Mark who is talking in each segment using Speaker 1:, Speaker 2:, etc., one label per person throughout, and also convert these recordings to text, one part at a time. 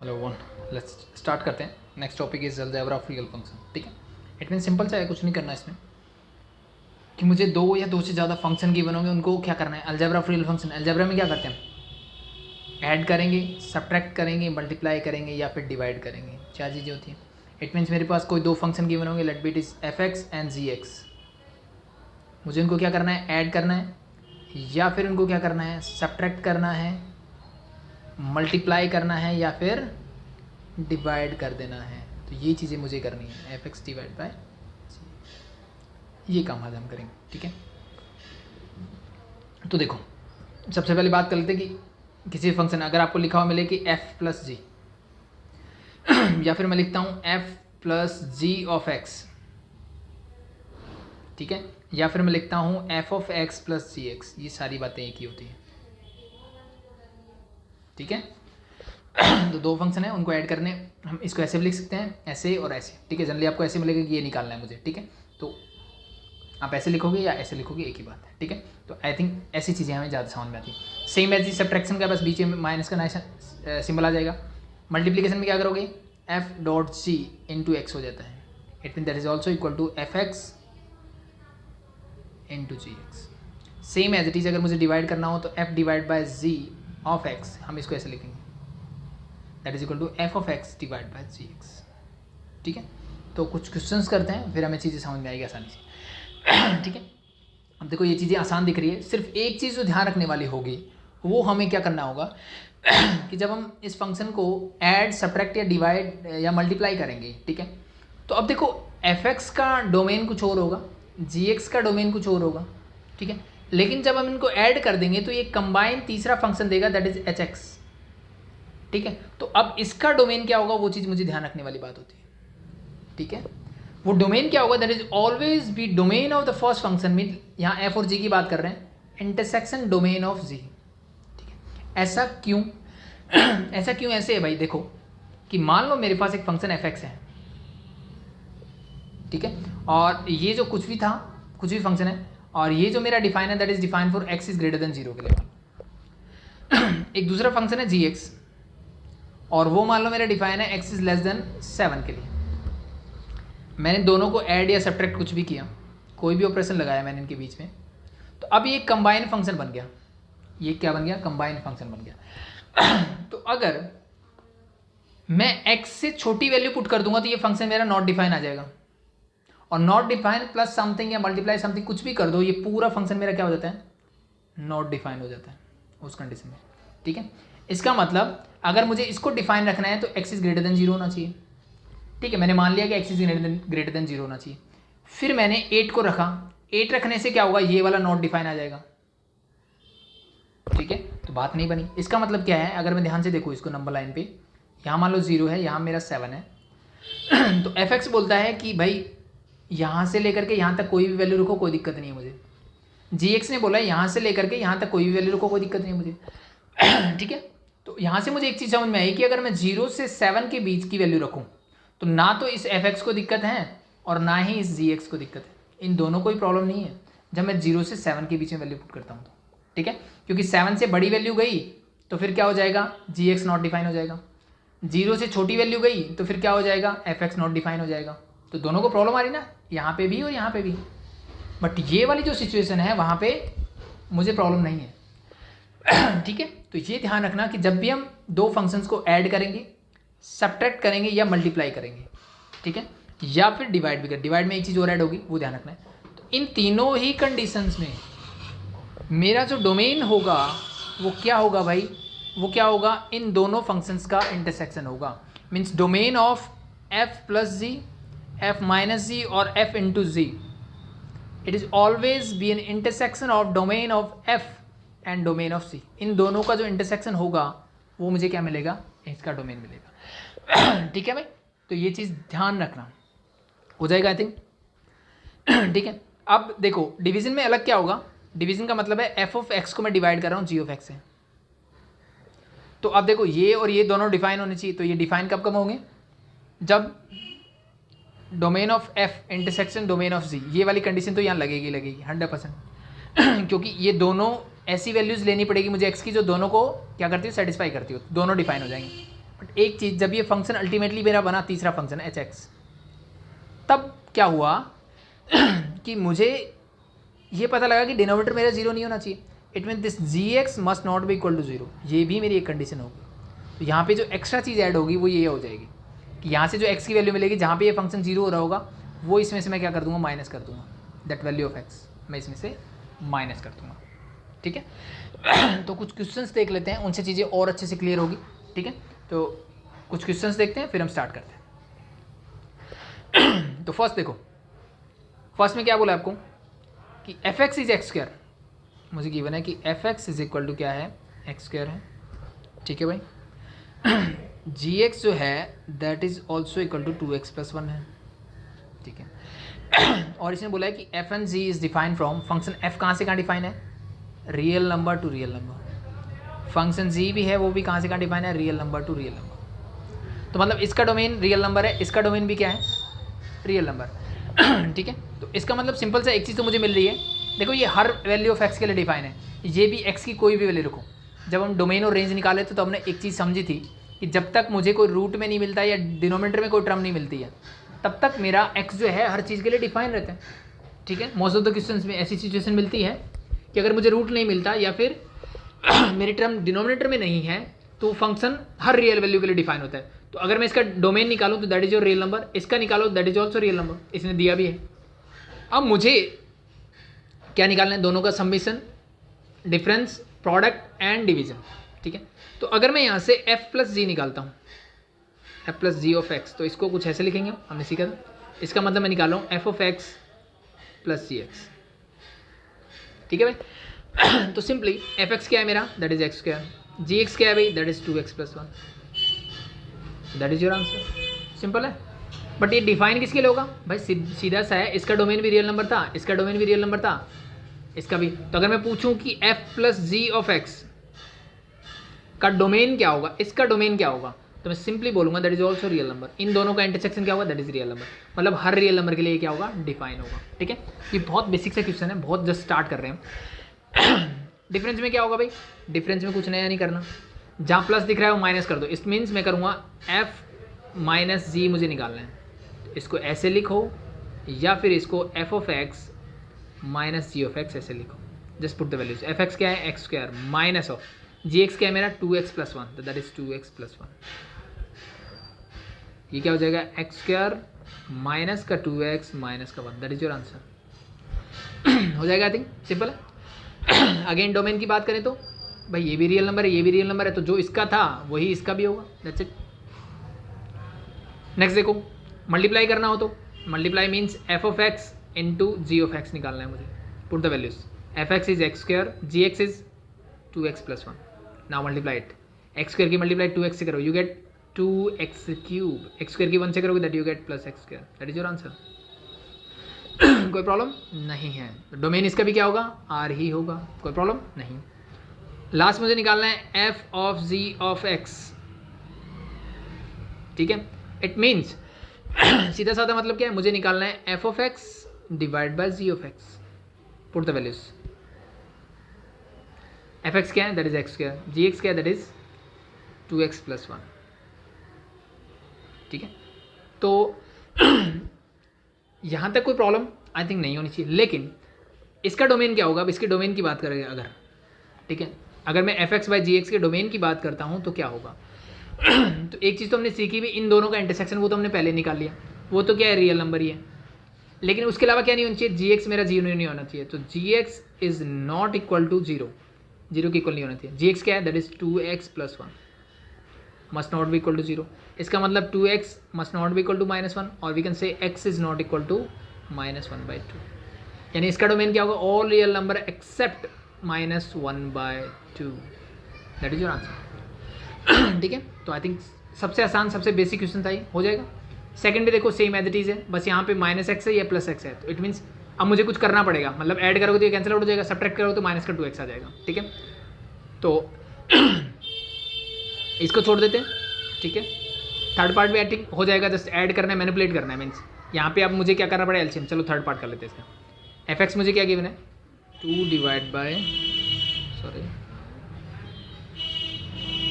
Speaker 1: Hello one, let's start करते हैं। Next topic is algebra of real function. ठीक है, इट मीन सिंपल सा है, कुछ नहीं करना इसमें कि मुझे दो या दो से ज़्यादा फंक्शन गिवन होंगे, उनको क्या करना है, algebra of real function. Algebra में क्या करते हैं, ऐड करेंगे, सब्ट्रैक्ट करेंगे, मल्टीप्लाई करेंगे या फिर डिवाइड करेंगे, चार चीज़ें होती हैं। इट मीन्स मेरे पास कोई दो फंक्शन गिवन होंगे, let be it is f x and ji x. मुझे उनको क्या करना है, ऐड करना है या फिर उनको क्या करना है, सब्ट्रैक्ट करना है, मल्टीप्लाई करना है या फिर डिवाइड कर देना है। तो ये चीज़ें मुझे करनी है, एफ एक्स डिवाइड बाय ये काम आज हम करेंगे। ठीक है, तो देखो सबसे पहले बात कर लेते हैं कि किसी फंक्शन अगर आपको लिखा हुआ मिले कि एफ प्लस जी या फिर मैं लिखता हूँ f plus g of x. ठीक है, या फिर मैं लिखता हूँ f of x plus g x. ये सारी बातें एक ही होती हैं। ठीक है, तो दो फंक्शन है, उनको ऐड करने, हम इसको ऐसे भी लिख सकते हैं, ऐसे और ऐसे। ठीक है, जनरली आपको ऐसे मिलेगा कि ये निकालना है मुझे। ठीक है, तो आप ऐसे लिखोगे या ऐसे लिखोगे, एक ही बात है। ठीक है, तो आई थिंक ऐसी चीज़ें हमें ज़्यादा समझ में आती है। सेम एज सब्ट्रैक्शन का, बस बीच में माइनस का सिंबल आ जाएगा। मल्टीप्लीकेशन में क्या करोगे, f dot g into x हो जाता है। It mean that is also equal to f x into g x. Same as it is अगर मुझे डिवाइड करना हो तो f divide by g of x, हम इसको ऐसे लिखेंगे, that is equal to f of x divide by g x. ठीक है, तो कुछ क्वेश्चंस करते हैं, फिर हमें चीज़ें समझ में आएगी आसानी से। ठीक है, अब देखो ये चीज़ें आसान दिख रही है, सिर्फ एक चीज़ जो ध्यान रखने वाली होगी वो हमें क्या करना होगा कि जब हम इस फंक्शन को ऐड, सब्ट्रैक्ट या डिवाइड या मल्टीप्लाई करेंगे, ठीक है, तो अब देखो एफ एक्स का डोमेन कुछ और होगा, जी एक्स का डोमेन कुछ और होगा। ठीक है, लेकिन जब हम इनको ऐड कर देंगे तो ये कंबाइन तीसरा फंक्शन देगा, दैट इज एच एक्स। ठीक है, तो अब इसका डोमेन क्या होगा, वो चीज़ मुझे ध्यान रखने वाली बात होती है। ठीक है, वो डोमेन क्या होगा, that is always B domain of the first function. Mean यहाँ एफ और जी की बात कर रहे हैं, इंटरसेक्शन डोमेन ऑफ जी। ठीक है, ऐसा क्यों ऐसा क्यों ऐसे है भाई, देखो कि मान लो मेरे पास एक फंक्शन एफ एक्स है। ठीक है, और ये जो कुछ भी था, कुछ भी फंक्शन है, और ये जो मेरा डिफाइन है, that is define for x is greater than zero के लिए। एक दूसरा फंक्शन है जी एक्स, और वो मान लो मेरा डिफाइन है एक्स इज लेस देन 7 के लिए। मैंने दोनों को ऐड या सब्ट्रैक्ट कुछ भी किया, कोई भी ऑपरेशन लगाया मैंने इनके बीच में, तो अब ये कंबाइन फंक्शन बन गया। ये क्या बन गया, कंबाइन फंक्शन बन गया। तो अगर मैं x से छोटी वैल्यू पुट कर दूंगा तो ये फंक्शन मेरा नॉट डिफाइन आ जाएगा, और नॉट डिफाइन प्लस समथिंग या मल्टीप्लाई समथिंग कुछ भी कर दो, ये पूरा फंक्शन मेरा क्या हो जाता है, नॉट डिफाइन हो जाता है उस कंडीशन में। ठीक है, इसका मतलब अगर मुझे इसको डिफाइन रखना है तो x is greater than zero होना चाहिए। ठीक है, मैंने मान लिया कि x is greater than zero होना चाहिए। फिर मैंने 8 को रखा, 8 रखने से क्या होगा, ये वाला नॉट डिफाइन आ जाएगा। ठीक है, तो बात नहीं बनी। इसका मतलब क्या है, अगर मैं ध्यान से देखूँ इसको नंबर लाइन पे, यहाँ मान लो 0 है, यहाँ मेरा 7 है। तो एफ एक्स बोलता है कि भाई यहाँ से लेकर के यहाँ तक कोई भी वैल्यू रखो, कोई दिक्कत नहीं है मुझे। जी एक्स ने बोला है यहाँ से लेकर के यहाँ तक कोई भी वैल्यू रखो, कोई दिक्कत नहीं है मुझे। ठीक है, तो यहाँ से मुझे एक चीज़ समझ में आई कि अगर मैं 0 से 7 के बीच की वैल्यू रखूँ तो ना तो इस एफ एक्स को दिक्कत है और ना ही इस जी एक्स को दिक्कत है। इन दोनों कोई प्रॉब्लम नहीं है जब मैं 0 से 7 के बीच में वैल्यू पुट करता हूँ तो। ठीक है, क्योंकि 7 से बड़ी वैल्यू गई तो फिर क्या हो जाएगा, जी एक्स नॉट डिफाइन हो जाएगा। 0 से छोटी वैल्यू गई तो फिर क्या हो जाएगा, एफ एक्स नॉट डिफाइन हो जाएगा। तो दोनों को प्रॉब्लम आ रही ना, यहाँ पे भी और यहाँ पे भी। बट ये वाली जो सिचुएशन है वहाँ पे मुझे प्रॉब्लम नहीं है। ठीक है, तो ये ध्यान रखना कि जब भी हम दो फंक्शंस को ऐड करेंगे, सब्ट्रैक्ट करेंगे या मल्टीप्लाई करेंगे, ठीक है, या फिर डिवाइड भी कर, डिवाइड में एक चीज़ और ऐड होगी, वो ध्यान रखना है। तो इन तीनों ही कंडीशंस में मेरा जो डोमेन होगा वो क्या होगा भाई, वो क्या होगा, इन दोनों फंक्शंस का इंटरसेक्शन होगा। Means domain of F plus G, F minus G और F into G, it is always be an intersection of domain of F and domain of C. इन दोनों का जो इंटरसेक्शन होगा वो मुझे क्या मिलेगा, इसका डोमेन मिलेगा। ठीक है भाई, तो ये चीज़ ध्यान रखना, हो जाएगा आई थिंक। ठीक है, अब देखो डिवीजन में अलग क्या होगा, डिवीजन का मतलब है एफ ऑफ एक्स को मैं डिवाइड कर रहा हूँ जी ऑफ एक्स से। तो अब देखो ये और ये दोनों डिफाइन होने चाहिए, तो ये डिफाइन कब कब होंगे, जब domain of F intersection domain of G, ये वाली कंडीशन तो यहाँ लगेगी 100%। क्योंकि ये दोनों ऐसी वैल्यूज लेनी पड़ेगी मुझे एक्स की जो दोनों को क्या करती हो, सेटिस्फाई करती हो, दोनों डिफाइन हो जाएंगे। बट एक चीज़, जब ये फंक्शन अल्टीमेटली मेरा बना तीसरा फंक्शन एच एक्स, तब क्या हुआ कि मुझे ये पता लगा कि डिनोमिनेटर मेरा जीरो नहीं होना चाहिए। It mean this g x must not be equal to zero, ये भी मेरी एक कंडीशन होगी। तो यहाँ पे जो एक्स्ट्रा चीज़ ऐड होगी वो ये हो जाएगी कि यहाँ से जो एक्स की वैल्यू मिलेगी, जहाँ पे ये फंक्शन जीरो हो रहा होगा, वो इसमें से मैं क्या कर दूँगा, माइनस कर दूँगा। दैट वैल्यू ऑफ एक्स मैं इसमें से माइनस कर दूँगा। ठीक है तो कुछ क्वेश्चंस देख लेते हैं, उनसे चीज़ें और अच्छे से क्लियर होगी। ठीक है, तो कुछ क्वेश्चंस देखते हैं फिर हम स्टार्ट करते हैं। तो फर्स्ट देखो, फर्स्ट में क्या बोला आपको कि f x is x square, मुझे गिवन है कि f x is equal to क्या है, एक्स स्क्वायर है। ठीक है भाई, जी एक्स जो है that is also equal to 2x + 1 है। ठीक है और इसने बोला है कि F and G is defined from function F, कहाँ से कहाँ डिफाइन है, real number to real number. Function G भी है, वो भी कहाँ से कहाँ डिफाइन है, real number to real number. तो मतलब इसका डोमेन रियल नंबर है, इसका डोमेन भी क्या है, रियल नंबर। ठीक है, तो इसका मतलब सिंपल सा एक चीज़ तो मुझे मिल रही है, देखो ये हर वैल्यू ऑफ एक्स के लिए डिफाइन है, ये भी एक्स की कोई भी वैल्यू रखो। जब हम डोमेन और रेंज निकाले थे तो हमने एक चीज़ समझी थी कि जब तक मुझे कोई रूट में नहीं मिलता या डिनोमिनेटर में कोई टर्म नहीं मिलती है, तब तक मेरा एक्स जो है हर चीज़ के लिए डिफाइन रहता है। ठीक है, मोस्ट ऑफ द क्वेश्चंस में ऐसी सिचुएशन मिलती है कि अगर मुझे रूट नहीं मिलता या फिर मेरी टर्म डिनोमिनेटर में नहीं है, तो फंक्शन हर रियल वैल्यू के लिए डिफाइन होता है। तो अगर मैं इसका डोमेन निकालूं तो that is your real number, इसका निकालो that is also real number, इसने दिया भी है। अब मुझे क्या निकालना है, दोनों का summation, difference, product and division. ठीक है, तो अगर मैं यहाँ से f प्लस जी निकालता हूँ, f plus g of x, तो इसको कुछ ऐसे लिखेंगे, हमने सीखा था। इसका मतलब मैं निकाल रहा हूँ f of x plus g x. ठीक है भाई तो सिंपली एफ एक्स क्या है मेरा, that is x square, g x क्या है भाई, that is 2x + 1, that is your answer. Simple है, बट ये डिफाइन किसके लिए होगा भाई, सीधा सा है, इसका डोमेन भी रियल नंबर था, इसका डोमेन भी रियल नंबर था, इसका भी। तो अगर मैं पूछूं कि f plus g of x का डोमेन क्या होगा, इसका डोमेन क्या होगा, तो मैं सिंपली बोलूंगा that is also real number. इन दोनों का इंटरसेक्शन क्या होगा, दैट इज रियल नंबर। मतलब हर रियल नंबर के लिए क्या होगा, डिफाइन होगा। ठीक है, ये बहुत बेसिक सा क्वेश्चन है, बहुत जस्ट स्टार्ट कर रहे हैं। डिफरेंस में क्या होगा भाई, डिफरेंस में कुछ नया नहीं करना, जहाँ प्लस दिख रहा है वो माइनस कर दो। इट मीन्स मैं करूँगा f माइनस जी मुझे निकालना है, इसको ऐसे लिखो या फिर इसको f of x minus g of x ऐसे लिखो। Just put the values, f x क्या है, x square, minus of g x क्या है मेरा, 2x + 1, तो दैट इज 2x + 1। ये क्या हो जाएगा, एक्स स्क्वायर माइनस का 2x माइनस का 1, दैट इज योर आंसर। हो जाएगा, आई थिंक सिंपल है। अगेन डोमेन की बात करें तो भाई ये भी रियल नंबर है, ये भी रियल नंबर है, तो जो इसका था वही इसका भी होगा, दैट्स इट। नेक्स्ट देखो, मल्टीप्लाई करना हो तो multiply means f of x into g of x निकालना है मुझे। Put the values, f x is x square, g x is 2x + 1। Now multiply it, x square की मल्टीप्लाई 2x से करो, you get 2x cube, x square की 1 से करोगे that you get plus x square, that is your answer. कोई problem नहीं है। Domain इसका भी क्या होगा, आर ही होगा, कोई प्रॉब्लम नहीं। लास्ट मुझे निकालना है f of g of x. ठीक है, इट मीन्स सीधा साधा मतलब क्या है, मुझे निकालना है f of x divide by g of x. Put the values, f x क्या है, that is x square, g x क्या है, दैट इज 2x + 1। ठीक है, तो यहाँ तक कोई प्रॉब्लम आई थिंक नहीं होनी चाहिए। लेकिन इसका डोमेन क्या होगा, अब इसके डोमेन की बात करेंगे अगर, ठीक है, अगर मैं f x by g x के डोमेन की बात करता हूँ तो क्या होगा। तो एक चीज़ तो हमने सीखी भी, इन दोनों का इंटरसेक्शन वो तो हमने पहले निकाल लिया, वो तो क्या है, रियल नंबर ही है। लेकिन उसके अलावा क्या नहीं होना चाहिए, जी एक्स मेरा जीरो नहीं होना चाहिए। तो G x is not equal to zero, zero के इक्वल नहीं होना चाहिए। जी एक्स क्या है, that is 2x + 1 must not be equal to zero. इसका मतलब 2x must not be equal to -1 और we can say x is not equal to -1/2। यानी इसका डोमेन क्या होगा, all real number except -1/2, that is your answer. ठीक है, तो आई थिंक सबसे आसान सबसे बेसिक क्वेश्चन था ये, हो जाएगा। सेकंड भी देखो सेम एज इट इज है, बस यहाँ पे -x है या +x है, तो इट मीन्स अब मुझे कुछ करना पड़ेगा, मतलब ऐड करोगे तो ये कैंसिल आउट हो जाएगा, सब्ट्रैक्ट करोगे तो माइनस का 2x आ जाएगा। ठीक है, तो इसको छोड़ देते हैं। ठीक है, थर्ड पार्ट भी आई थिंक हो जाएगा, जस्ट ऐड करना है, मैनिपुलेट करना है, मीन्स यहाँ पे अब मुझे क्या करना पड़ेगा, एलसीएम। चलो थर्ड पार्ट कर लेते हैं इसका। एफ एक्स मुझे क्या गिवन है, 2 divide by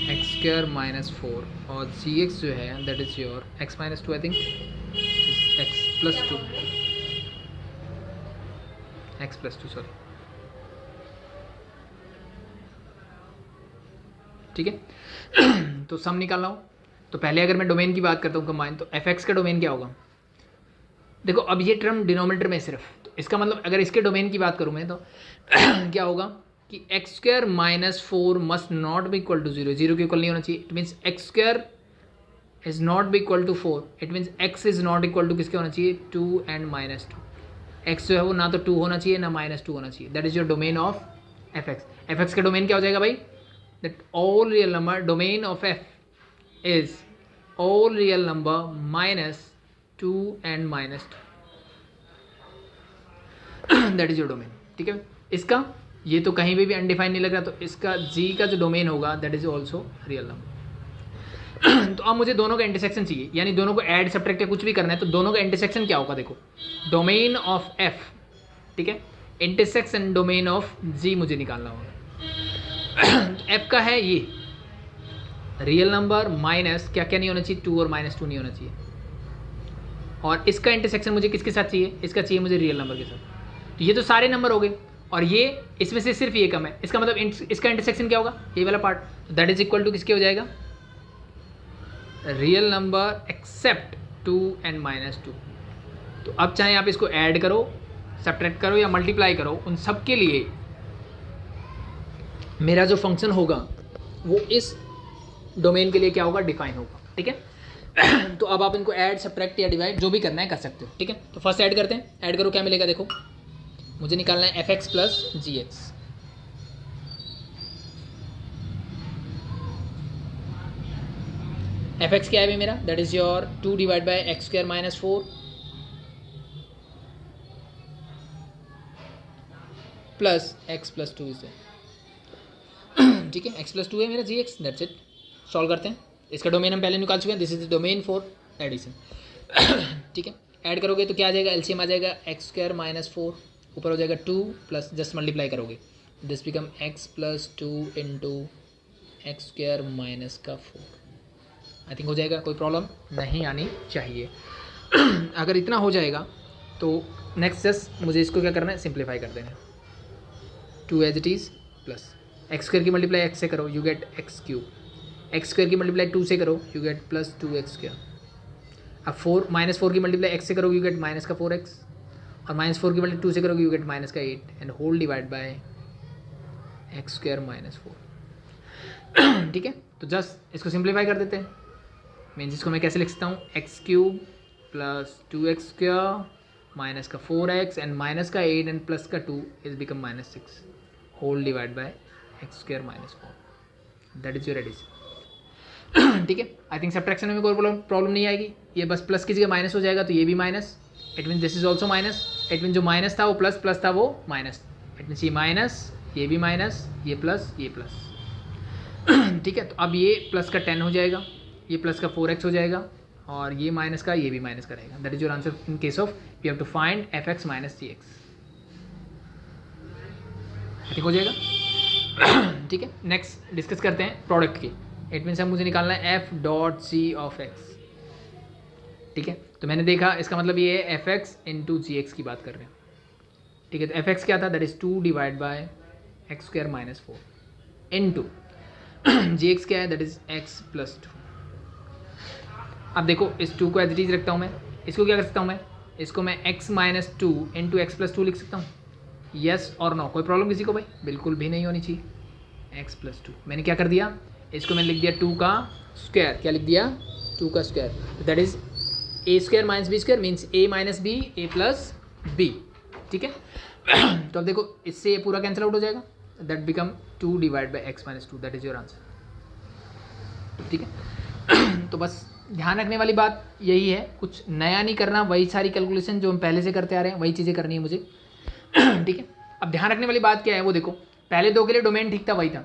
Speaker 1: x square minus 4 और जी एक्स जो है that is your x minus 2 I think x plus two sorry, ठीक है। तो सम निकालना हो तो पहले अगर मैं डोमेन की बात करता हूँ कंबाइन, तो एफ एक्स का डोमेन क्या होगा? देखो अब ये टर्म डिनोमिनेटर में सिर्फ, तो इसका मतलब अगर इसके डोमेन की बात करूँ मैं तो क्या होगा कि x square minus 4 must not be equal to 0, 0 के इक्वल नहीं होना चाहिए। It means x square is not be equal to 4, it means x is not equal to किसके होना चाहिए? 2 एंड माइनस 2। एक्स जो है वो ना तो 2 होना चाहिए ना माइनस 2 होना चाहिए। That is your domain of F x. F x का डोमेन क्या हो जाएगा भाई? That all real number, domain of f is all real number minus 2 and minus 2। That is your domain, ठीक है। इसका ये तो कहीं भी अनडिफाइन नहीं लग रहा, तो इसका जी का जो डोमेन होगा that is also real number. तो अब मुझे दोनों का इंटरसेक्शन चाहिए, यानी दोनों को ऐड सब्ट्रैक्ट या कुछ भी करना है, तो दोनों का इंटरसेक्शन क्या होगा? देखो डोमेन ऑफ एफ, ठीक है, इंटरसेक्शन डोमेन ऑफ जी मुझे निकालना होगा। एफ का है ये रियल नंबर माइनस क्या क्या नहीं होना चाहिए? 2 और माइनस 2 नहीं होना चाहिए। और इसका इंटरसेक्शन मुझे किसके साथ चाहिए? इसका चाहिए मुझे रियल नंबर के साथ। तो ये तो सारे नंबर हो गए और ये इसमें से सिर्फ ये कम है, इसका मतलब इसका इंटरसेक्शन क्या होगा? ये वाला part, that is equal to किसके हो जाएगा? Real number except 2 and minus 2। तो अब चाहे आप इसको ऐड करो, सब्ट्रैक्ट करो या मल्टीप्लाई करो, उन सब के लिए मेरा जो फंक्शन होगा वो इस डोमेन के लिए क्या होगा? डिफाइन होगा, ठीक है। तो अब आप इनको ऐड सब्ट्रैक्ट या डिवाइड जो भी करना है कर सकते हो, ठीक है। तो फर्स्ट ऐड करते हैं, ऐड करो क्या मिलेगा? देखो मुझे निकालना है f x plus g x. F x क्या है भाई मेरा? That is your 2 divide by x square minus 4 plus x plus 2 is, ठीक है। एक्स प्लस 2 है मेरा g x, that's it. Solve करते हैं। इसका डोमेन हम पहले निकाल चुके हैं, this is the domain for addition, ठीक है। ऐड करोगे तो क्या आ जाएगा? एलसीएम आ जाएगा एक्स स्क्वायर माइनस 4, ऊपर हो जाएगा 2 प्लस जस्ट मल्टीप्लाई करोगे, this become x plus 2 into x square minus का 4। आई थिंक हो जाएगा, कोई प्रॉब्लम नहीं आनी चाहिए। अगर इतना हो जाएगा तो नेक्स्ट जस्ट मुझे इसको क्या करना है? सिंप्लीफाई कर देना। 2 as it is plus x square की मल्टीप्लाई एक्स से करो, you get x cube. X square की मल्टीप्लाई 2 से करो, you get plus 2 x square. अब 4 माइनस 4 की मल्टीप्लाई एक्स से करोगे, यू गेट माइनस का 4x, और माइनस 4 की मल्टीप्लाई 2 से करोगे, यू गेट माइनस का 8 and whole divide by x square minus 4, ठीक है। तो जस्ट इसको सिंप्लीफाई कर देते हैं। मीन्स इसको मैं कैसे लिख सकता हूँ? X cube plus 2x square minus का 4x एंड माइनस का 8 एंड प्लस का 2 is become minus 6 whole divide by x square minus 4। That is your addition, ठीक है। आई थिंक सब्ट्रैक्शन में कोई प्रॉब्लम नहीं आएगी। ये बस प्लस की जगह माइनस हो जाएगा, तो ये भी minus, it mean this is also minus. It mean जो माइनस था वो प्लस, प्लस था वो माइनस। इट मीन्स ये माइनस, ये भी माइनस, ये प्लस, ये प्लस, ठीक है। तो अब ये प्लस का 10 हो जाएगा, ये प्लस का 4x हो जाएगा, और ये माइनस का ये भी माइनस का रहेगा। That is your answer in case of you have to find f x minus g x. ठीक हो जाएगा, ठीक है। नेक्स्ट डिस्कस करते हैं प्रोडक्ट की। इट मीन्स अब मुझे निकालना है f dot C of x, ठीक है। तो मैंने देखा इसका मतलब ये है f x into g x की बात कर रहे हैं, ठीक है। तो एफ एक्स क्या था? That is 2 divide by x square minus 4 into g x क्या है? That is x plus 2। अब देखो इस 2 को एज इट इज रखता हूँ मैं, इसको क्या कर सकता हूँ मैं? इसको मैं x minus 2 into x plus 2 लिख सकता हूँ। यस और नो, कोई प्रॉब्लम किसी को भाई? बिल्कुल भी नहीं होनी चाहिए। x प्लस 2 मैंने क्या कर दिया? इसको मैंने लिख दिया 2 का स्क्वायर। क्या लिख दिया? 2 का square. That is a square minus b square means a minus b, a plus b, ठीक है। तो अब देखो इससे ये पूरा कैंसिल आउट हो जाएगा, that become 2 divide by x minus 2। That is your answer, ठीक है। तो बस ध्यान रखने वाली बात यही है, कुछ नया नहीं करना, वही सारी कैलकुलेशन जो हम पहले से करते आ रहे हैं वही चीज़ें करनी है मुझे, ठीक है। अब ध्यान रखने वाली बात क्या है वो देखो, पहले 2 के लिए डोमेन ठीक था, वही था,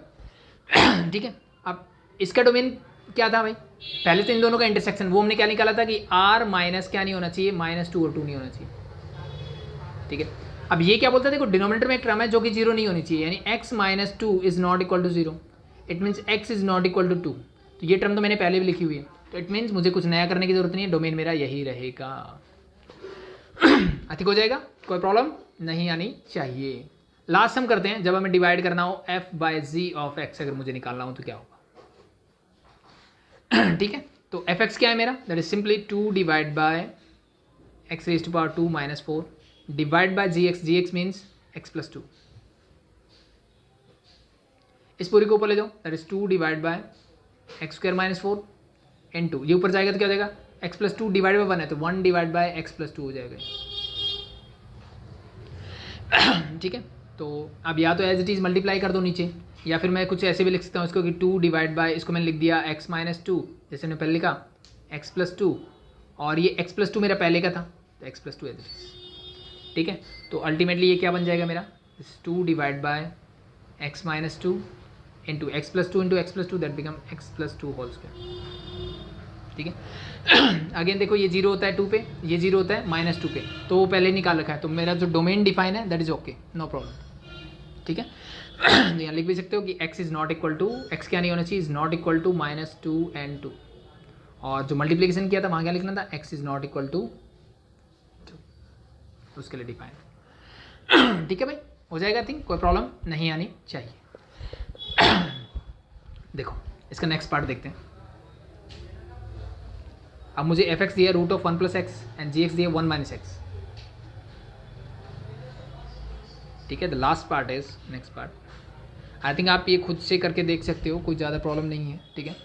Speaker 1: ठीक है। अब इसका डोमेन क्या था भाई? पहले तो इन दोनों का इंटरसेक्शन, वो हमने क्या निकाला था कि r माइनस क्या नहीं होना चाहिए? माइनस 2 और 2 नहीं होना चाहिए, ठीक है। अब ये क्या बोलता है? देखो डिनोमिनेटर में एक टर्म है जो कि 0 नहीं होनी चाहिए, यानी x minus 2 is not equal to 0। It means x is not equal to 2। तो ये टर्म तो मैंने पहले भी लिखी हुई है, तो इट मीन्स मुझे कुछ नया करने की जरूरत नहीं है, डोमेन मेरा यही रहेगा। ठीक हो जाएगा, कोई प्रॉब्लम नहीं आनी चाहिए। लास्ट हम करते हैं, जब हमें डिवाइड करना हो f by g of x, अगर मुझे निकालना हो तो क्या होगा। ठीक है, तो एफ एक्स क्या है मेरा, that is simply 2 divide by x raise to power 2 minus 4 divide by g x means x plus 2। इस पूरी को ऊपर ले जाओ, that is 2 divide by x square minus 4 in 2, ये ऊपर जाएगा तो क्या हो जाएगा, x प्लस 2 डिवाइड बाय 1 है तो 1 डिवाइड बाय एक्स प्लस 2 हो जाएगा। ठीक है, तो अब या तो एज इट इज मल्टीप्लाई कर दो नीचे, या फिर मैं कुछ ऐसे भी लिख सकता हूँ इसको कि 2 डिवाइड बाय, इसको मैंने लिख दिया x माइनस 2, जैसे मैंने पहले लिखा x प्लस 2, और ये x प्लस 2 मेरा पहले का था तो x plus 2 as it is. ठीक है, तो अल्टीमेटली ये क्या बन जाएगा मेरा, 2 divide by x minus 2 into x plus 2 into x plus 2, that become x plus 2 whole square. ठीक है, अगेन देखो ये 0 होता है 2 पे, ये 0 होता है माइनस 2 पे, तो वो पहले निकाल रखा है, तो मेरा जो डोमेन डिफाइन है that is okay, no problem. ठीक है, तो यहाँ लिख भी सकते हो कि x is not equal to, x क्या नहीं होना चाहिए, is not equal to minus 2 and 2, और जो मल्टीप्लिकेशन किया था वहाँ क्या लिखना था, x is not equal to 2, उसके लिए डिफाइन। ठीक है भाई, हो जाएगा थिंक, कोई प्रॉब्लम नहीं आनी चाहिए। देखो इसका नेक्स्ट पार्ट देखते हैं। अब मुझे एफ एक्स दिया root of 1 plus x and ji x दिया 1 माइनस एक्स। ठीक है, the last part is next part. I think आप ये खुद से करके देख सकते हो, कोई ज़्यादा प्रॉब्लम नहीं है। ठीक है,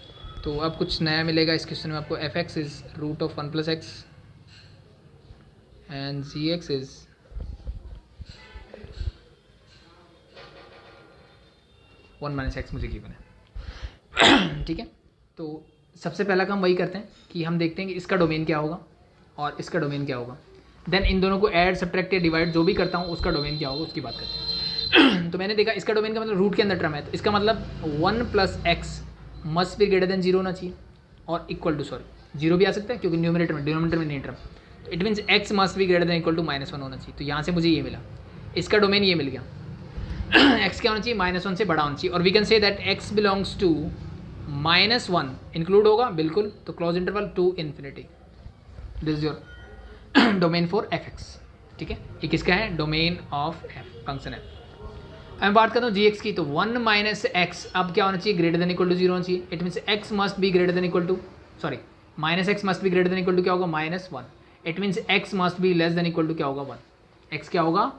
Speaker 1: तो अब कुछ नया मिलेगा इस क्वेश्चन में आपको, f x is root of 1 plus x and ji x is 1 minus x मुझे गिवन है। ठीक है, तो सबसे पहला काम वही करते हैं कि हम देखते हैं कि इसका डोमेन क्या होगा और इसका डोमेन क्या होगा, देन इन दोनों को ऐड सब्ट्रैक्ट या डिवाइड जो भी करता हूँ उसका डोमेन क्या होगा उसकी बात करते हैं। तो मैंने देखा इसका डोमेन का मतलब रूट के अंदर टर्म है, तो इसका मतलब 1 plus x must be greater than 0 होना चाहिए और इक्वल टू, सॉरी 0 भी आ सकता है क्योंकि न्यूमरेटर में, डिनोमिनेटर में नहीं टर्म, तो it means x must be greater than equal to -1 होना चाहिए। तो यहाँ से मुझे ये मिला, इसका डोमेन ये मिल गया। x क्या होना चाहिए, -1 से बड़ा होना चाहिए, और we can say that x belongs to -1 include होगा बिल्कुल, तो close interval to infinity, this is your domain for f x. ठीक है, ये किसका है, domain of f function f. अब मैं बात करता हूँ जी एक्स की, तो 1 माइनस एक्स अब क्या होना चाहिए, ग्रेटर देन इक्वल टू 0 होना चाहिए। It means x must be greater than equal to, sorry minus x must be greater than equal to क्या होगा, -1। It means x must be less than equal to क्या होगा, 1। x क्या होगा,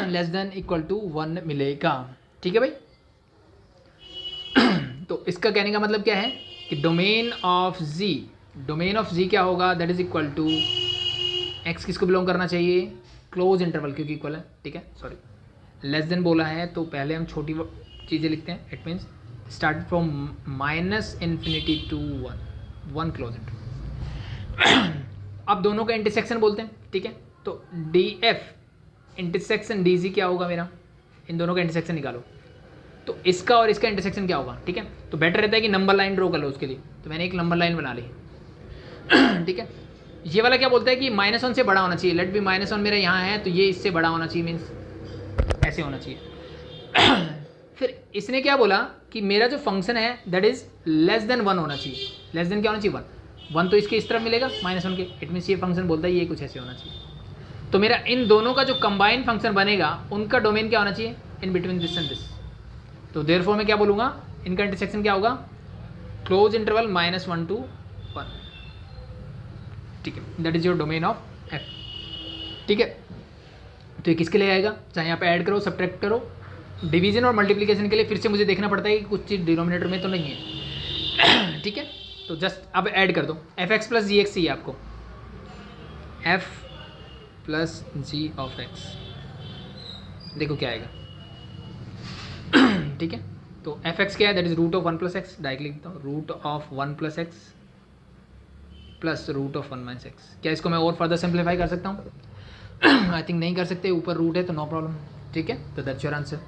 Speaker 1: less than equal to 1 मिलेगा। ठीक है भाई, तो इसका कहने का मतलब क्या है कि डोमेन ऑफ z क्या होगा, that is equal to x किसको बिलोंग करना चाहिए, क्लोज इंटरवल, क्योंकि इक्वल है। ठीक है, सॉरी लेस देन बोला है तो पहले हम छोटी चीज़ें लिखते हैं। It means start from -∞ to 1 close interval. अब दोनों का इंटरसेक्शन बोलते हैं। ठीक है, तो d f intersection d g क्या होगा मेरा, इन दोनों का इंटरसेक्शन निकालो, तो इसका और इसका इंटरसेक्शन क्या होगा। ठीक है, तो बेटर रहता है कि नंबर लाइन ड्रॉ कर लो उसके लिए, तो मैंने एक नंबर लाइन बना ली। ठीक है, ये वाला क्या बोलता है कि -1 से बड़ा होना चाहिए, लेट बी -1 मेरा यहाँ है तो ये इससे बड़ा होना चाहिए, मीन्स ऐसे होना चाहिए। फिर इसने क्या बोला कि मेरा जो फंक्शन है दैट इज लेस देन 1 होना चाहिए। लेस देन क्या होना चाहिए, 1 तो इसके इस तरफ मिलेगा -1 के, इट मीन्स ये फंक्शन बोलता है ये कुछ ऐसे होना चाहिए। तो मेरा इन दोनों का जो कंबाइन फंक्शन बनेगा उनका डोमेन क्या होना चाहिए, in between this and this. तो देयरफॉर मैं क्या बोलूँगा, इनका इंटरसेक्शन क्या होगा, क्लोज इंटरवल -1 to 1। ठीक है, that is your domain of F. ठीक है, तो ये किसके लिए आएगा, चाहे यहाँ पे ऐड करो सब्ट्रैक्ट करो, डिवीजन और मल्टीप्लिकेशन के लिए फिर से मुझे देखना पड़ता है कि कुछ चीज़ डिनोमिनेटर में तो नहीं है। ठीक है, तो जस्ट अब ऐड कर दो, f x plus g x चाहिए आपको, f plus g of x, देखो क्या आएगा। ठीक है, तो एफ एक्स क्या है, that is root of 1 plus x, directly लिखता हूँ root of 1 plus x plus root of 1 minus x. क्या इसको मैं और फर्दर सिंप्लीफाई कर सकता हूँ, आई थिंक नहीं कर सकते, ऊपर रूट है तो नो प्रॉब्लम। ठीक है, तो दैट्स योर आंसर।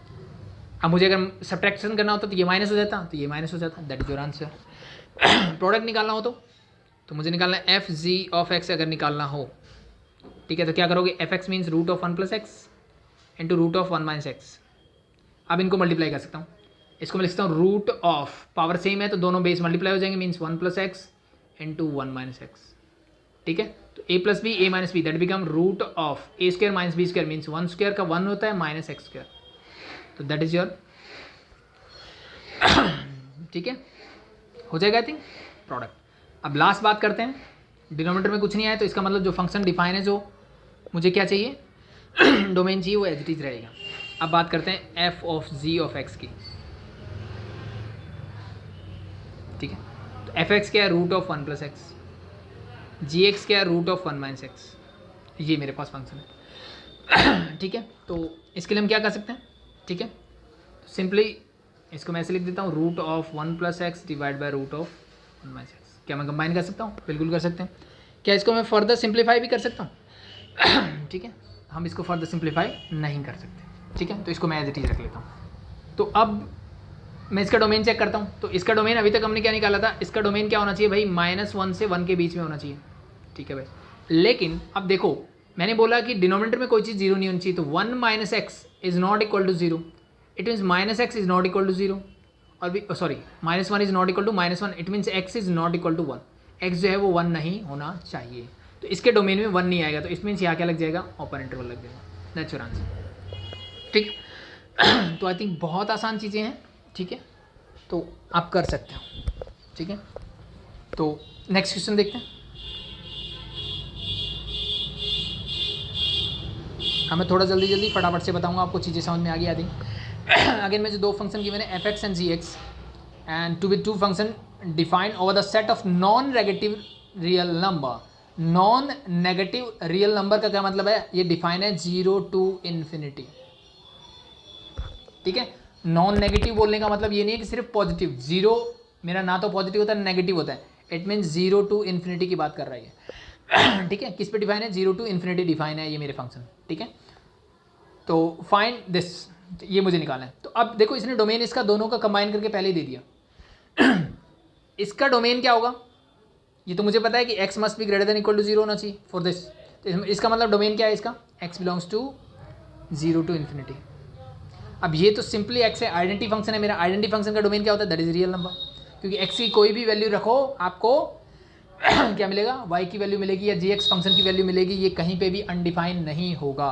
Speaker 1: अब मुझे अगर सब्ट्रैक्शन करना होता तो ये माइनस हो जाता, तो ये माइनस हो जाता, that is your answer. Product निकालना हो तो मुझे निकालना है एफ जी ऑफ एक्स अगर निकालना हो। ठीक है, तो क्या करोगे, f x means root of 1 plus x into root of 1 minus x. अब इनको मल्टीप्लाई कर सकता हूँ, इसको मैं लिखता हूँ रूट ऑफ, पावर सेम है तो दोनों बेस मल्टीप्लाई हो जाएंगे, मीन्स 1 + x इंटू 1 - x। ठीक है, तो a + b a - b that become root of a² - b² means 1² का 1 होता है माइनस x², तो दैट इज योर ठीक है, हो जाएगा आई थिंक प्रोडक्ट। अब लास्ट बात करते हैं, डिनोमिनेटर में कुछ नहीं आया तो इसका मतलब जो फंक्शन डिफाइन है, जो मुझे क्या चाहिए डोमेन चाहिए, वो एज इट इज रहेगा। अब बात करते हैं f of g of x की। ठीक है, तो f(x) क्या है, रूट ऑफ 1 + x, gx क्या है, रूट ऑफ 1 - x, ये मेरे पास फंक्शन है। ठीक है, तो इसके लिए हम क्या कर सकते हैं, ठीक है, सिंपली इसको मैं ऐसे लिख देता हूँ, root of 1 + x divide by root of 1 - x। क्या मैं कंबाइन कर सकता हूँ? बिल्कुल कर सकते हैं। क्या इसको मैं फर्दर सिंप्लीफाई भी कर सकता हूँ? ठीक है, हम इसको फर्दर सिंप्लीफाई नहीं कर सकते। ठीक है, तो इसको मैं एज इट इज रख लेता हूँ। तो अब मैं इसका डोमेन चेक करता हूँ, तो इसका डोमेन अभी तक हमने क्या निकाला था, इसका डोमेन क्या होना चाहिए भाई, -1 से 1 के बीच में होना चाहिए। ठीक है भाई, लेकिन अब देखो मैंने बोला कि डिनोमिनेटर में कोई चीज़ जीरो नहीं होनी चाहिए, तो 1 - x is not equal to 0, it means -x is not equal to 0, और भी sorry -1 is not equal to -1, it means x is not equal to 1, x जो है वो 1 नहीं होना चाहिए, तो इसके डोमेन में 1 नहीं आएगा, तो इट मीन्स यहाँ क्या लग जाएगा, ओपन इंटरवल लग जाएगा, दैट्स योर आंसर। ठीक तो आई थिंक बहुत आसान चीज़ें हैं। ठीक है, तो आप कर सकते हो। ठीक है, तो नेक्स्ट क्वेश्चन देखते हैं। हाँ, मैं थोड़ा जल्दी फटाफट से बताऊंगा, आपको चीज़ें समझ में आ गई। आई थिंक अगेन में जो दो फंक्शन की मैंने f(x) and g(x) and to be two function defined over the set of non negative real number. Non negative real number का क्या मतलब है, ये डिफाइन है 0 to ∞। ठीक है, नॉन नेगेटिव बोलने का मतलब ये नहीं है कि सिर्फ पॉजिटिव, जीरो मेरा ना तो पॉजिटिव होता है नेगेटिव होता है, इट मीन्स 0 to ∞ की बात कर रही है। ठीक है, किस पे डिफाइन है, 0 to ∞ डिफाइन है ये मेरे फंक्शन। ठीक है, तो फाइंड दिस, ये मुझे निकालना है। तो अब देखो इसने डोमेन इसका दोनों का कंबाइन करके पहले ही दे दिया। इसका डोमेन क्या होगा, ये तो मुझे पता है कि x must be greater than equal to 0 होना चाहिए फॉर दिस, तो इसका मतलब डोमेन क्या है इसका, x बिलोंग्स टू 0 to ∞। अब ये तो सिंपली x है, आइडेंटिटी फंक्शन है मेरा, आइडेंटिटी फंक्शन का डोमेन क्या होता है, दैट इज रियल नंबर, क्योंकि x की कोई भी वैल्यू रखो आपको क्या मिलेगा, y की वैल्यू मिलेगी या gx फंक्शन की वैल्यू मिलेगी, ये कहीं पे भी अनडिफाइन नहीं होगा।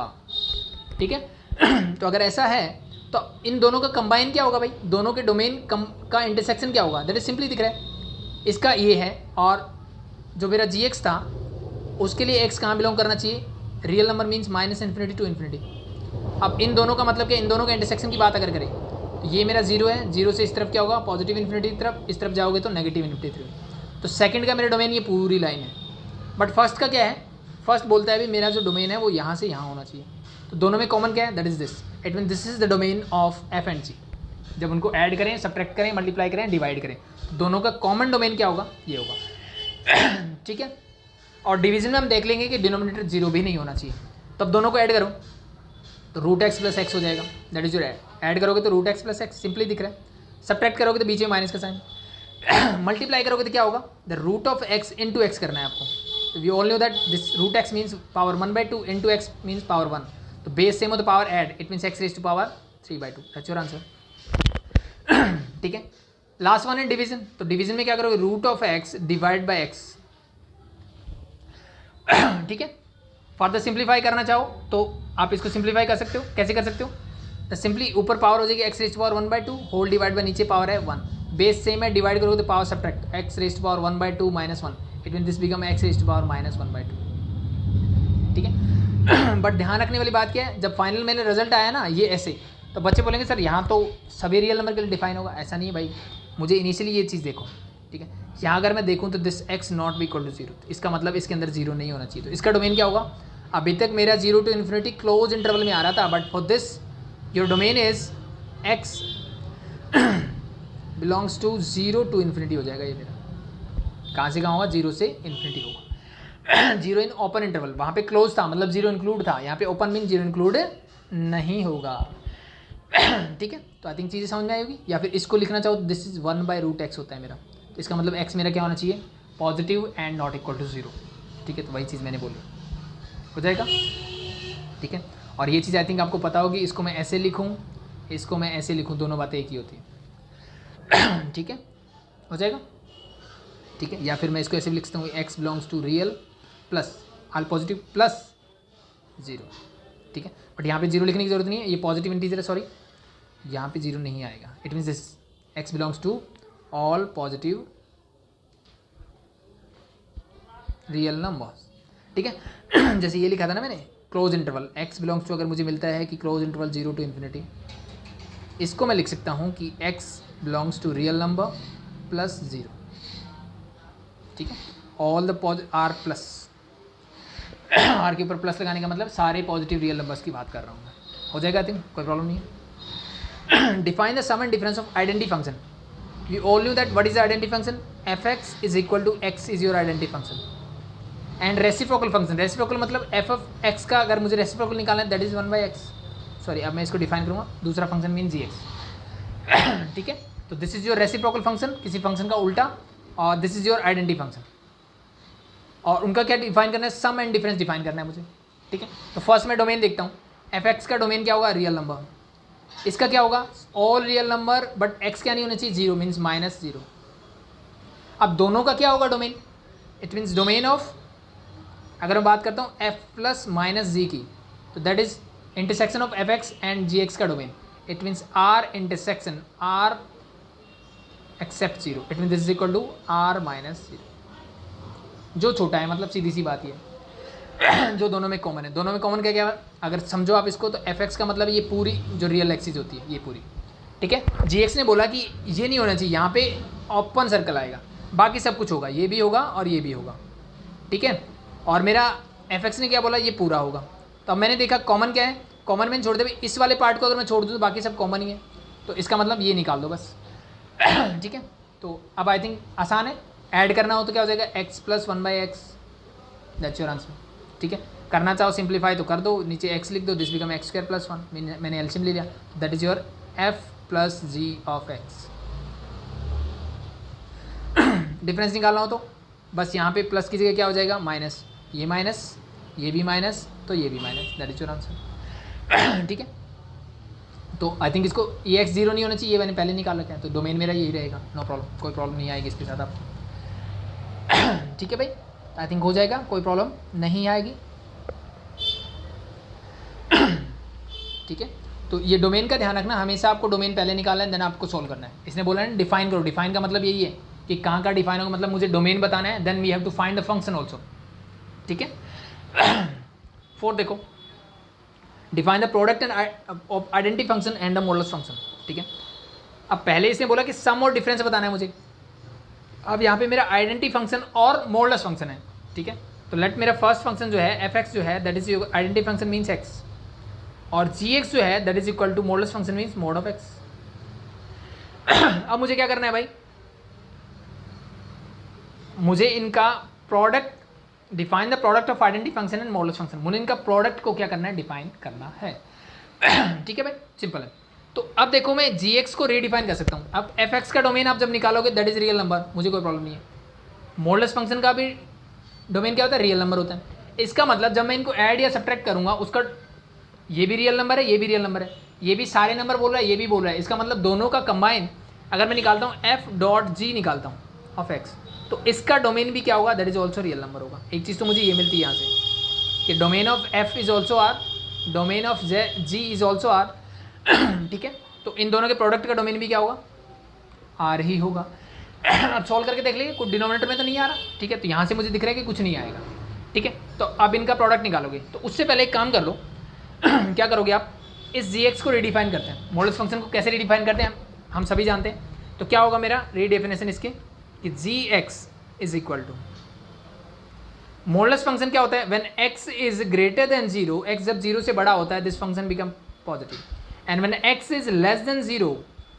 Speaker 1: ठीक है, तो अगर ऐसा है तो इन दोनों का कंबाइन क्या होगा भाई, दोनों के डोमेन का इंटरसेक्शन क्या होगा, दैट इज सिंपली दिख रहा है, इसका ये है, और जो मेरा gx था उसके लिए x कहाँ बिलोंग करना चाहिए, रियल नंबर मीन्स -∞ to ∞। अब इन दोनों का मतलब क्या, इन दोनों का इंटरसेक्शन की बात अगर करें तो ये मेरा 0 है, 0 से इस तरफ क्या होगा, पॉजिटिव इन्फिनिटी की तरफ, इस तरफ जाओगे तो नेगेटिव इन्फिनिटी की तरफ। तो सेकंड का मेरा डोमेन ये पूरी लाइन है, बट फर्स्ट का क्या है, फर्स्ट बोलता है भी मेरा जो डोमेन है वो यहाँ से यहाँ होना चाहिए, तो दोनों में कॉमन क्या है, that is this, it mean this is the domain of f and g। जब उनको ऐड करें, सब्ट्रैक्ट करें, मल्टीप्लाई करें, डिवाइड करें, तो दोनों का कॉमन डोमेन क्या होगा, ये होगा। ठीक है, और डिवीजन में हम देख लेंगे कि डिनोमिनेटर 0 भी नहीं होना चाहिए, तब दोनों को ऐड करो तो √x + x हो जाएगा, दैट इज योर ऐड करोगे तो √x + x सिंपली दिख रहा है, सब्ट्रैक्ट करोगे तो बीच में माइनस का साइन, मल्टीप्लाई करोगे तो क्या होगा, the root of x into x करना है आपको, we all know that this √x means power 1/2 into x means power 1, तो बेस सेम हो तो power add, it means x raised to power 3/2, that's your answer. ठीक है, last one है division, तो डिवीजन में क्या करोगे, root of x divide by x। ठीक है, फर्दर सिंप्लीफाई करना चाहो तो आप इसको सिंप्लीफाई कर सकते हो, कैसे कर सकते हो, तो सिंपली ऊपर पावर हो जाएगी x raised to power 1/2 whole divide by नीचे पावर है 1, बेस सेम है, डिवाइड करोगे तो power subtract, x raised to power 1/2 - 1, it mean this become x raised to power -1/2। ठीक है, बट ध्यान रखने वाली बात क्या है, जब फाइनल मैंने रिजल्ट आया ना ये ऐसे, तो बच्चे बोलेंगे सर यहाँ तो सभी रियल नंबर के लिए डिफाइन होगा, ऐसा नहीं है भाई, मुझे इनिशियली ये चीज़ देखो। ठीक है, यहाँ अगर मैं देखूँ तो this x not be equal to 0, इसका मतलब इसके अंदर 0 नहीं होना चाहिए, तो इसका डोमेन क्या होगा, अभी तक मेरा 0 to ∞ क्लोज इंटरवल में आ रहा था, but for this your domain is x belongs to 0 to ∞ हो जाएगा, ये मेरा कहाँ से कहाँ होगा, 0 से ∞ होगा। 0 इन ओपन इंटरवल, वहाँ पे क्लोज था मतलब 0 इंक्लूड था, यहाँ पे ओपन मीन 0 इंक्लूड नहीं होगा। ठीक है, तो आई थिंक चीज़ें समझ में आएगी, या फिर इसको लिखना चाहो तो दिस इज 1/√x होता है मेरा, तो इसका मतलब x मेरा क्या होना चाहिए, positive and not equal to 0। ठीक है, तो वही चीज़ मैंने बोली, हो जाएगा। ठीक है, और ये चीज़ आई थिंक आपको पता होगी, इसको मैं ऐसे लिखूँ, इसको मैं ऐसे लिखूँ, दोनों बातें एक ही होती है। ठीक है, हो जाएगा, ठीक है। या फिर मैं इसको ऐसे भी लिख सकता हूँ, x belongs to real plus all positive plus 0, ठीक है। बट यहाँ पे 0 लिखने की जरूरत नहीं है, ये पॉजिटिव इंटीजर है, सॉरी यहाँ पे 0 नहीं आएगा। It means this x belongs to all positive real numbers, ठीक है। जैसे ये लिखा था ना मैंने, close interval x belongs to, अगर मुझे मिलता है कि क्लोज इंटरवल 0 to इन्फिनिटी, इसको मैं लिख सकता हूँ कि x belongs to real number plus 0, ठीक है। All the R plus, R के ऊपर प्लस लगाने का मतलब सारे पॉजिटिव रियल नंबर्स की बात कर रहा हूँ मैं, हो जाएगा आई थिंक, कोई प्रॉब्लम नहीं है। Define the sum and difference of identity function. You all knew that what is the identity function, f x is equal to x is your identity function. And reciprocal function, reciprocal मतलब f of x का अगर मुझे reciprocal निकालना है that is 1/x, sorry अब मैं इसको define करूँगा, दूसरा फंक्शन मीन जी एक्स, ठीक है। तो this is your reciprocal function, किसी फंक्शन का उल्टा, और this is your identity function, और उनका क्या डिफाइन करना है, सम एंड डिफरेंस डिफाइन करना है मुझे, ठीक है। तो फर्स्ट मैं डोमेन देखता हूँ, एफ एक्स का डोमेन क्या होगा, रियल नंबर, इसका क्या होगा, all real number, but x क्या नहीं होना चाहिए, 0 मीन्स -0। अब दोनों का क्या होगा domain, it means domain of, अगर मैं बात करता हूँ एफ प्लस माइनस जी की, तो that is intersection of F x and ji X का domain, it means R intersection R except 0, it means this is equal to R minus 0, जो छोटा है, मतलब सीधी सी बात ही है। जो दोनों में कॉमन है, दोनों में कॉमन क्या क्या है, अगर समझो आप इसको, तो एफ एक्स का मतलब ये पूरी जो रियल एक्सिस होती है ये पूरी, ठीक है। जी एक्स ने बोला कि ये नहीं होना चाहिए, यहाँ पे ओपन सर्कल आएगा, बाकी सब कुछ होगा, ये भी होगा और ये भी होगा, ठीक है। और मेरा एफ एक्स ने क्या बोला, ये पूरा होगा। तो अब मैंने देखा कॉमन क्या है, कॉमन मैंने छोड़ दे, इस वाले पार्ट को अगर मैं छोड़ दूँ तो बाकी सब कॉमन ही है, तो इसका मतलब ये निकाल दो बस, ठीक है। तो अब आई थिंक आसान है, ऐड करना हो तो क्या हो जाएगा, x plus 1/x, that's your answer, ठीक है। करना चाहो सिंप्लीफाई तो कर दो, नीचे x लिख दो, this become x square plus 1, मैंने एलसीएम ले लिया, that is your f plus g of x। Difference निकालना हो तो बस यहाँ पे प्लस की जगह क्या हो जाएगा, माइनस, ये माइनस, ये भी माइनस, तो ये भी minus, that is your answer, ठीक है। तो आई थिंक इसको ये x 0 नहीं होना चाहिए, ये मैंने पहले निकाल रखा है, तो डोमेन मेरा यही रहेगा, नो प्रॉब्लम, कोई प्रॉब्लम नहीं आएगी इसके साथ आप, ठीक है भाई, आई थिंक हो जाएगा, कोई प्रॉब्लम नहीं आएगी, ठीक है। तो ये डोमेन का ध्यान रखना, हमेशा आपको डोमेन पहले निकालना है, देन आपको सॉल्व करना है। इसने बोला है डिफाइन करो, डिफाइन का मतलब यही है कि कहाँ का डिफाइन होगा, मतलब मुझे डोमेन बताना है, then we have to find the function also, ठीक है। 4 देखो, define the product and of identity function and the modulus function, ठीक है। अब पहले इसने बोला कि सम और डिफरेंस बताना है मुझे, अब यहाँ पे मेरा आइडेंटिटी फंक्शन और मॉडुलस फंक्शन है, ठीक है। तो लेट मेरा फर्स्ट फंक्शन जो है एफ एक्स जो है that is identity function means x, और जी एक्स जो है that is equal to modulus function means mod of x. अब मुझे क्या करना है भाई, मुझे इनका product, define the product of identity function and modulus function, मुझे इनका प्रोडक्ट को क्या करना है, डिफाइन करना है, ठीक है भाई, सिंपल है। तो अब देखो मैं जी एक्स को रीडिफाइन कर सकता हूँ। अब एफ एक्स का डोमेन आप जब निकालोगे दैट इज रियल नंबर, मुझे कोई प्रॉब्लम नहीं है। मॉडुलस फंक्शन का भी डोमेन क्या होता है, रियल नंबर होता है। इसका मतलब जब मैं इनको ऐड या सब्ट्रैक्ट करूँगा, उसका ये भी रियल नंबर है, ये भी रियल नंबर है, ये भी सारे नंबर बोल रहा है, ये भी बोल रहा है, इसका मतलब दोनों का कंबाइन अगर मैं निकालता हूँ एफ डॉट जी निकालता हूँ ऑफ एक्स, तो इसका डोमेन भी क्या होगा, that is also real number होगा। एक चीज़ तो मुझे ये मिलती है यहाँ से कि domain of f is also R, domain of g is also R, ठीक है। तो इन दोनों के प्रोडक्ट का डोमेन भी क्या होगा, आर ही होगा। अब सॉल्व करके देख लीजिए, कुछ डिनोमिनेटर में तो नहीं आ रहा, ठीक है। तो यहाँ से मुझे दिख रहा है कि कुछ नहीं आएगा, ठीक है। तो अब इनका प्रोडक्ट निकालोगे, तो उससे पहले एक काम कर लो, क्या करोगे आप, इस जी एक्स को रिडिफाइन करते हैं। मॉडुलस फंक्शन को कैसे रिडिफाइन करते हैं हम सभी जानते हैं। तो क्या होगा मेरा रीडेफिनेशन इसके, कि G x is equal to, modulus function क्या होता है, when x is greater than 0, x जब 0 से बड़ा होता है this function become positive, and when x is less than 0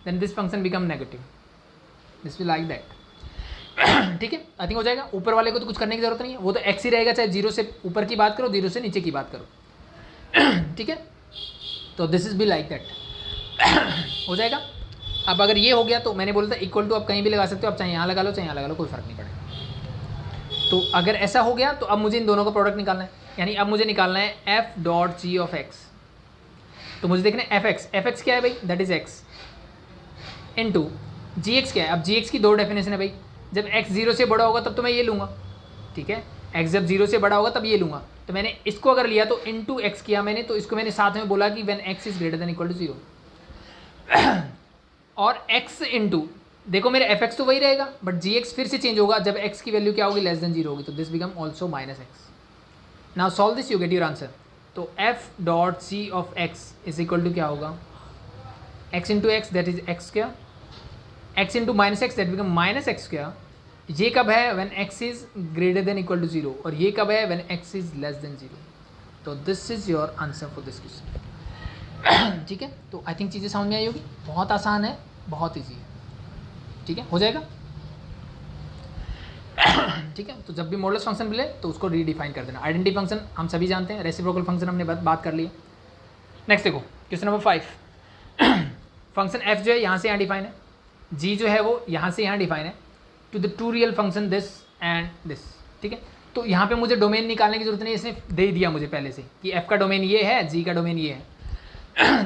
Speaker 1: then this function become negative, this will like that, ठीक है। आई थिंक हो जाएगा। ऊपर वाले को तो कुछ करने की जरूरत नहीं है, वो तो x ही रहेगा, चाहे 0 से ऊपर की बात करो 0 से नीचे की बात करो, ठीक है। तो this is be like that, हो जाएगा। अब अगर ये हो गया तो मैंने बोला था इक्वल टू आप कहीं भी लगा सकते हो, आप चाहे यहाँ लगा लो चाहे यहाँ लगा लो, कोई फर्क नहीं पड़ेगा। तो अगर ऐसा हो गया तो अब मुझे इन दोनों का प्रोडक्ट निकालना है, यानी अब मुझे निकालना है f dot g of x. तो मुझे देखना है एफ एक्स क्या है भाई, that is x into g x क्या है, अब जी एक्स की दो डेफिनेशन है भाई, जब एक्स 0 से बड़ा होगा तब तो मैं ये लूँगा, ठीक है, एक्स जब 0 से बड़ा होगा तब ये लूँगा, तो मैंने इसको अगर लिया तो इनटू एक्स किया मैंने, तो इसको मैंने साथ में बोला कि when x is greater than equal to 0 और एक्स इंटू, देखो मेरे एफ एक्स तो वही रहेगा बट जी एक्स फिर से चेंज होगा जब एक्स की वैल्यू क्या होगी, लेस देन 0 होगी, तो this become also minus X. Now solve this, you get your answer. तो F dot C of X is equal to क्या होगा, X into X that is x square, X into minus X that become minus X square. ये कब है, when x is greater than equal to 0, और ये कब है, when x is less than 0। तो this is your answer for this question. ठीक है, तो आई थिंक चीज़ें समझ में आई होगी, बहुत आसान है, बहुत ईजी है, ठीक है, हो जाएगा। ठीक है, तो जब भी मॉडुलस फंक्शन मिले तो उसको रीडिफाइन कर देना। आइडेंटिटी फंक्शन हम सभी जानते हैं, रेसिप्रोकल फंक्शन हमने बात कर ली। नेक्स्ट देखो क्वेश्चन नंबर 5। फंक्शन एफ जो है यहाँ से यहाँ डिफाइन है, जी जो है वो यहाँ से यहाँ डिफाइन है, to the two real function this and this, ठीक है। तो यहाँ पे मुझे डोमेन निकालने की जरूरत नहीं, इसने दे दिया मुझे पहले से कि एफ का डोमेन ये है, जी का डोमेन ये है।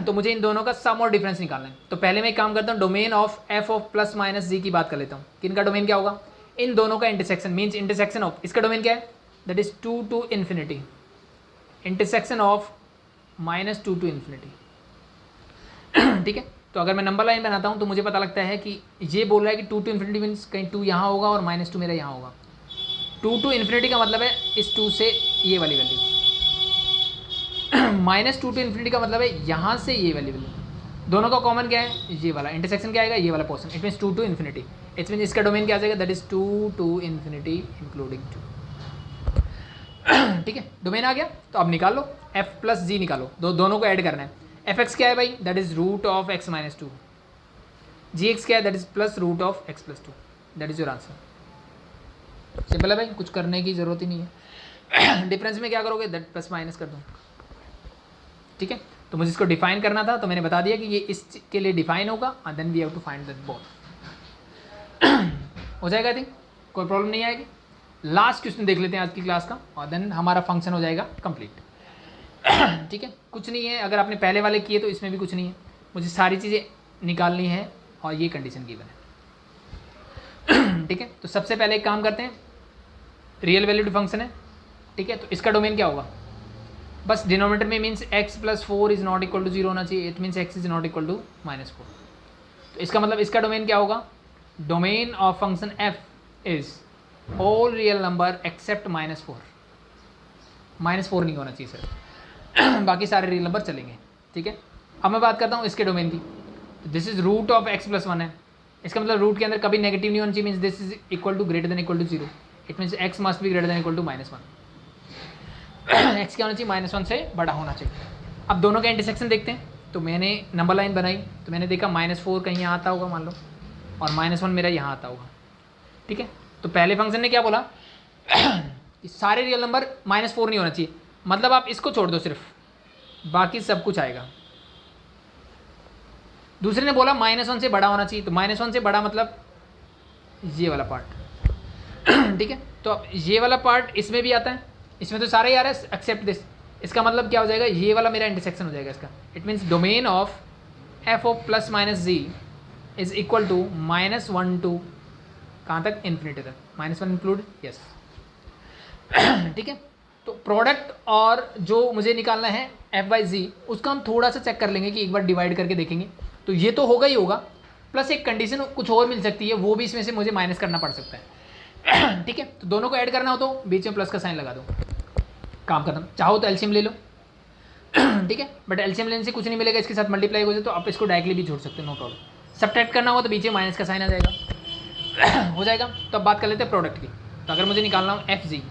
Speaker 1: तो मुझे इन दोनों का सम और डिफरेंस निकालना है। तो पहले मैं एक काम करता हूँ, domain of F of plus minus G की बात कर लेता हूँ कि इनका डोमेन क्या होगा, इन दोनों का इंटरसेक्शन, मीन्स इंटरसेक्शन ऑफ, इसका डोमेन क्या है, that is 2 to infinity, intersection of -2 to infinity. ठीक है, तो अगर मैं नंबर लाइन बनाता हूँ तो मुझे पता लगता है कि ये बोल रहा है कि 2 to इन्फिनिटी मीन्स कहीं 2 यहाँ होगा और -2 मेरा यहाँ होगा। 2 to इन्फिनिटी का मतलब है इस 2 से ये वाली वैल्यू, -2 to इन्फिनिटी का मतलब है यहाँ से ये वाली वैल्यू, दोनों का कॉमन क्या है, ये वाला इंटरसेक्शन क्या आएगा, ये वाला portion, it means 2 to infinity, it means इसका डोमेन क्या आ जाएगा, that is 2 to infinity including 2। ठीक है, डोमेन आ गया, तो अब निकाल लो f प्लस जी निकालो, दोनों को ऐड करना है। एफ एक्स क्या है भाई, that is root of x minus 2, g x क्या है, that is plus root of x plus 2, that is your answer. Simple है भाई, कुछ करने की जरूरत ही नहीं है। डिफरेंस में क्या करोगे, दैट प्लस माइनस कर दो, ठीक है। तो मुझे इसको डिफाइन करना था, तो मैंने बता दिया कि ये इसके लिए डिफाइन होगा, and then we have to find that both. हो जाएगा, आई थिंक कोई प्रॉब्लम नहीं आएगी। लास्ट क्वेश्चन देख लेते हैं आज की क्लास का, और देन हमारा फंक्शन हो जाएगा कंप्लीट। ठीक है, कुछ नहीं है, अगर आपने पहले वाले किए तो इसमें भी कुछ नहीं है, मुझे सारी चीज़ें निकालनी है और ये कंडीशन गिवन है। ठीक है, तो सबसे पहले एक काम करते हैं, रियल वैल्यूड फंक्शन है, ठीक है, तो इसका डोमेन क्या होगा, बस डिनोमिनेटर में means x plus 4 is not equal to 0 होना चाहिए, it means x is not equal to -4। तो इसका मतलब इसका डोमेन क्या होगा, domain of function f is all real number except -4, -4 नहीं होना चाहिए सर, बाकी सारे रियल नंबर चलेंगे, ठीक है। अब मैं बात करता हूँ इसके डोमेन की, तो this is root of x plus 1 है, इसका मतलब रूट के अंदर कभी नेगेटिव नहीं होना चाहिए, means this is equal to greater than equal to 0, it means x must be greater than equal to -1। x क्या होना चाहिए, -1 से बड़ा होना चाहिए। अब दोनों का इंटरसेक्शन देखते हैं, तो मैंने नंबर लाइन बनाई, तो मैंने देखा -4 कहीं यहाँ आता होगा मान लो, और -1 मेरा यहाँ आता होगा, ठीक है। तो पहले फंक्शन ने क्या बोला, सारे रियल नंबर -4 नहीं होना चाहिए, मतलब आप इसको छोड़ दो सिर्फ, बाकी सब कुछ आएगा। दूसरे ने बोला -1 से बड़ा होना चाहिए, तो -1 से बड़ा मतलब ये वाला पार्ट, ठीक है। तो अब ये वाला पार्ट इसमें भी आता है, इसमें तो सारा ही आ रहा है एक्सेप्ट दिस, इसका मतलब क्या हो जाएगा, ये वाला मेरा इंटरसेक्शन हो जाएगा इसका, it means domain of f of plus minus g is equal to -1 to कहाँ तक, इन्फिनिटी तक, -1 इंक्लूड, यस। ठीक है, तो प्रोडक्ट और जो मुझे निकालना है f बाई जी, उसका हम थोड़ा सा चेक कर लेंगे कि एक बार डिवाइड करके देखेंगे, तो ये तो होगा ही होगा, प्लस एक कंडीशन कुछ और मिल सकती है, वो भी इसमें से मुझे माइनस करना पड़ सकता है। ठीक है, तो दोनों को ऐड करना हो तो बीच में प्लस का साइन लगा दो, काम खत्म। चाहो तो एलसीएम ले लो, ठीक है, बट एलसीएम लेने से कुछ नहीं मिलेगा, इसके साथ मल्टीप्लाई हो जाए तो आप इसको डायरेक्टली भी छोड़ सकते हो, नो प्रॉब्लम। सब्ट्रैक्ट करना हो तो बीच में माइनस का साइन आ जाएगा, हो जाएगा। तो अब बात कर लेते हैं प्रोडक्ट की, तो अगर मुझे निकालना हो f g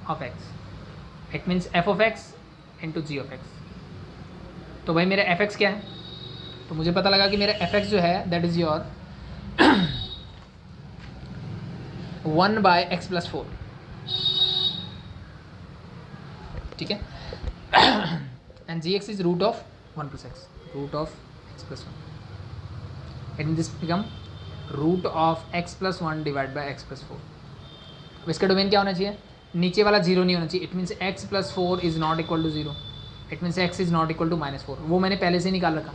Speaker 1: of x, it means f of x into g of x, तो भाई मेरा एफ एक्स क्या है, तो मुझे पता लगा कि मेरा एफ एक्स जो है that is your 1 by x plus 4, ठीक है, and ji x is root of 1 plus x, root of x plus 1, and this become root of x plus 1 divide by x plus 4। अब इसका domain क्या होना चाहिए, नीचे वाला 0 नहीं होना चाहिए, it means x plus 4 is not equal to 0, it means x is not equal to -4, वो मैंने पहले से निकाल रखा।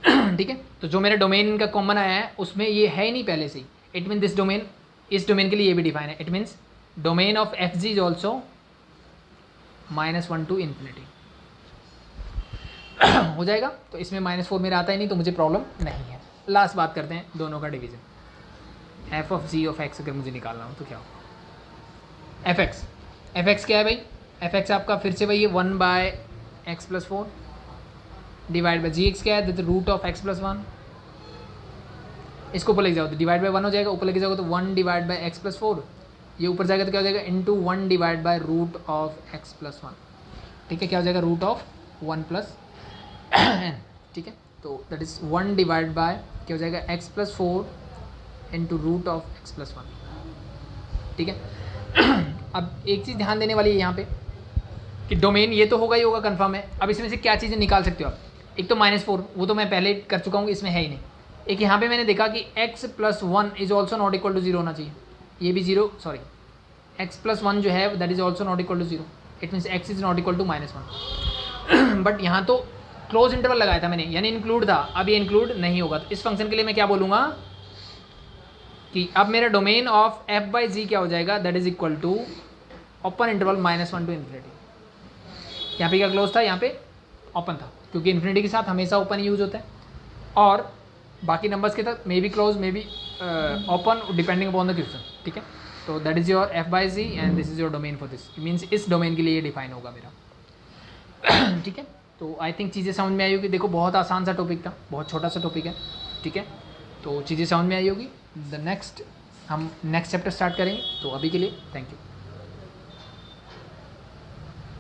Speaker 1: ठीक है, तो जो मेरा डोमेन इनका कॉमन आया है उसमें ये है ही नहीं पहले से ही. इट मीन दिस डोमेन, इस डोमेन के लिए ये भी डिफाइन है. It means domain of F G is also -1 to infinity. हो जाएगा. तो इसमें -4 मेरा आता ही नहीं, तो मुझे प्रॉब्लम नहीं है. लास्ट बात करते हैं दोनों का division. F of g of x अगर मुझे निकालना हो तो क्या होगा. एफ एक्स क्या है भाई. एफ एक्स आपका फिर से भाई ये 1/x+4 divide by g x क्या है, रूट ऑफ x+1. इसको ऊपर लेके जाओ तो डिवाइड बाई 1 हो जाएगा. ऊपर लेके जाओगे तो 1 डिवाइड बाई x+4. ये ऊपर जाएगा तो क्या हो जाएगा, into 1 divide by root of x+1. ठीक है, क्या हो जाएगा, रूट ऑफ 1 + n. ठीक है, तो दैट इज 1 डिवाइड बाय क्या हो जाएगा, x+4 into root of x+1. ठीक है. अब एक चीज़ ध्यान देने वाली है यहाँ पे कि डोमेन ये तो होगा ही होगा, कंफर्म है. अब इसमें से क्या चीज़ें निकाल सकते हो आप. एक तो -4, वो तो मैं पहले कर चुका हूँ, इसमें है ही नहीं. एक यहाँ पे मैंने देखा कि x+1 is also not equal to 0 होना चाहिए. ये भी 0, सॉरी, x+1 जो है that is also not equal to 0. It means x is not equal to -1. But यहाँ तो क्लोज इंटरवल लगाया था मैंने, यानी इंक्लूड था. अब ये इंक्लूड नहीं होगा. तो इस फंक्शन के लिए मैं क्या बोलूँगा कि अब मेरा domain of f by g क्या हो जाएगा, that is equal to open interval -1 to infinity. यहाँ पे क्या क्लोज था, यहाँ पे ओपन था, क्योंकि इन्फिनिटी के साथ हमेशा ओपन यूज होता है. और बाकी नंबर्स के साथ may be close, may be open, depending upon the question. ठीक है, तो that is your f by g and this is your domain for this. Means इस डोमेन के लिए ये डिफाइन होगा मेरा. ठीक है, तो आई थिंक चीज़ें समझ में आई होगी. देखो बहुत आसान सा टॉपिक था, बहुत छोटा सा टॉपिक है. ठीक है, तो चीज़ें समझ में आई होगी. द नेक्स्ट हम नेक्स्ट चैप्टर स्टार्ट करेंगे. तो अभी के लिए थैंक यू.